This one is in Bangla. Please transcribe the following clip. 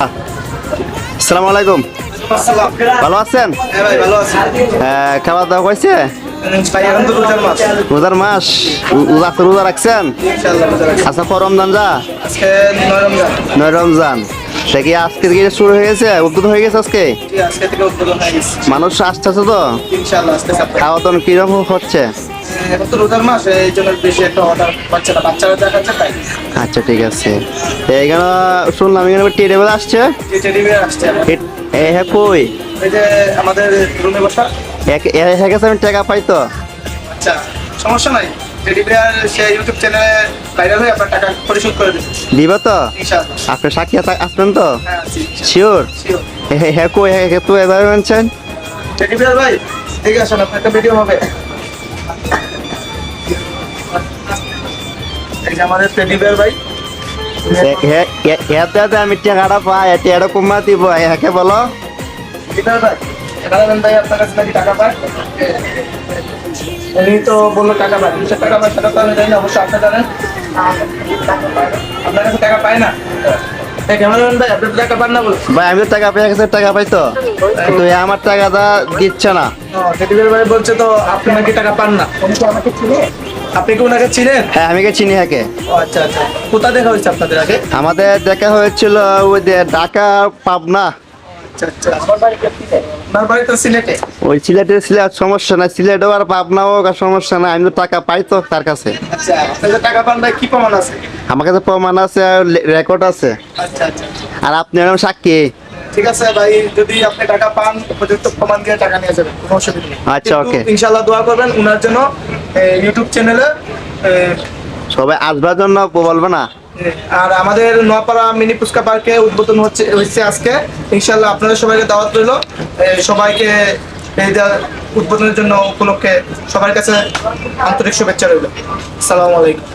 আসসালামু আলাইকুম। ভালো আছেন? হ্যাঁ ভাই ভালো আছি খাওয়া দাওয়া হয়েছে? ভাই এখন তো রোজার মাস রোজার মাস, রোজা রাখছেন? ইনশাআল্লাহ রোজা রাখছি। আচ্ছা, পর রমজান যা আজকে 9 রমজান। 9 রমজান। সে কি আজকে থেকে শুরু হয়ে গেছে, উদ্বোধন হয়ে গেছে আজকে? জি, আজকে থেকে উদ্বোধন হয়ে গেছে মানুষ আসতেছে তো? ইনশাআল্লাহ আজকে সপ্তাহে। খাওয়া দাওয়া কিরকম হচ্ছে? এখন তো রোজার মাস এই জন্য বেশি একটা অর্ডার পাচ্ছে না, বাচ্চারা দেখাচ্ছে তাই আচ্ছা ঠিক আছে। এখানে শুনলাম এখানে টেবিল আসছে। যে টেডি বিয়ার আসছে আমার। হ্যাঁ কই এই যে আমাদের রুমে বসা। হ্যাঁ গেছে, আমি টাকা পাই তো? আচ্ছা সমস্যা নাই, টেডি বিয়ার সে ইউটিউব চ্যানেলে ভাইরাল হয়ে আপনার টাকা পরিশোধ করে দিচ্ছে দিব তো? ইনশাআল্লাহ। আপনি সাক্ষী আসবেন তো? হ্যাঁ আছি শিওর? শিওর। হ্যাঁ কই, হ্যাঁ তো এভাবে মানছেন? টেডি বিয়ার ভাই দেখে আসুন, আপনার একটা ভিডিও হবে। এই যে আমাদের টেডি বিয়ার ভাই। এতে আমি টাকাটা পাই, এতে এরকম দিব, একে বলো। টেডি বিয়ার ভাই এখানে ভাই আপনার কাছে নাকি টাকা পায়? উনি তো বললো টাকা পায়, 200 টাকা পায়, সেটা তো আমি জানি না, অবশ্যই আপনি জানেন। আপনার কাছে টাকা পায় না? ক্যামেরাম্যান ভাই আপনি তো টাকা পান না বলে। ভাই আমি তো টাকা পেয়ে গেছে, টাকা পাই তো, কিন্তু এ আমার টাকাটা দিচ্ছে না। টেডি বিয়ার ভাই বলছে তো আপনি নাকি টাকা পান না। উনি কি আমাকে চিনে? আপনি কি ওনাকে চিনেন? হ্যাঁ আমি কে চিনি হ্যাকে। ও আচ্ছা আচ্ছা, কোথা দেখা হয়েছে আপনাদের আগে? আমাদের দেখা হয়েছিল ওই যে ঢাকা পাবনা। আচ্ছা আচ্ছা, আমার বাড়ি তো সিলেটে। ওই সিলেট সমস্যা না, সিলেটও আর পাবনাও আর সমস্যা না, আমি তো টাকা পাই তো তার কাছে। আচ্ছা আপনাদের টাকা পান ভাই, কি প্রমাণ আছে? আমার কাছে প্রমাণ আছে, রেকর্ড আছে। আচ্ছা আচ্ছা, আর আপনি এরকম সাক্ষী। ঠিক আছে ভাই, যদি আপনি টাকা পান উপযুক্ত প্রমাণ দিয়ে টাকা নিয়ে যাবেন, কোনো অসুবিধা নেই। আচ্ছা, কিন্তু ওকে। ইনশাআল্লাহ দোয়া করবেন উনার জন্য, ইউটিউব চ্যানেলে। সবাই আসবার জন্য বলবে না? আর আমাদের নোয়াপাড়া মিনি পুচকা পার্কে উদ্বোধন হচ্ছে আজকে। ইনশাআল্লাহ আপনাদের সবাইকে দাওয়াত রইল। সবাইকে এই উদ্বোধনের জন্য উপলক্ষে সবার কাছে আন্তরিক শুভেচ্ছা রইল। আসসালামু আলাইকুম।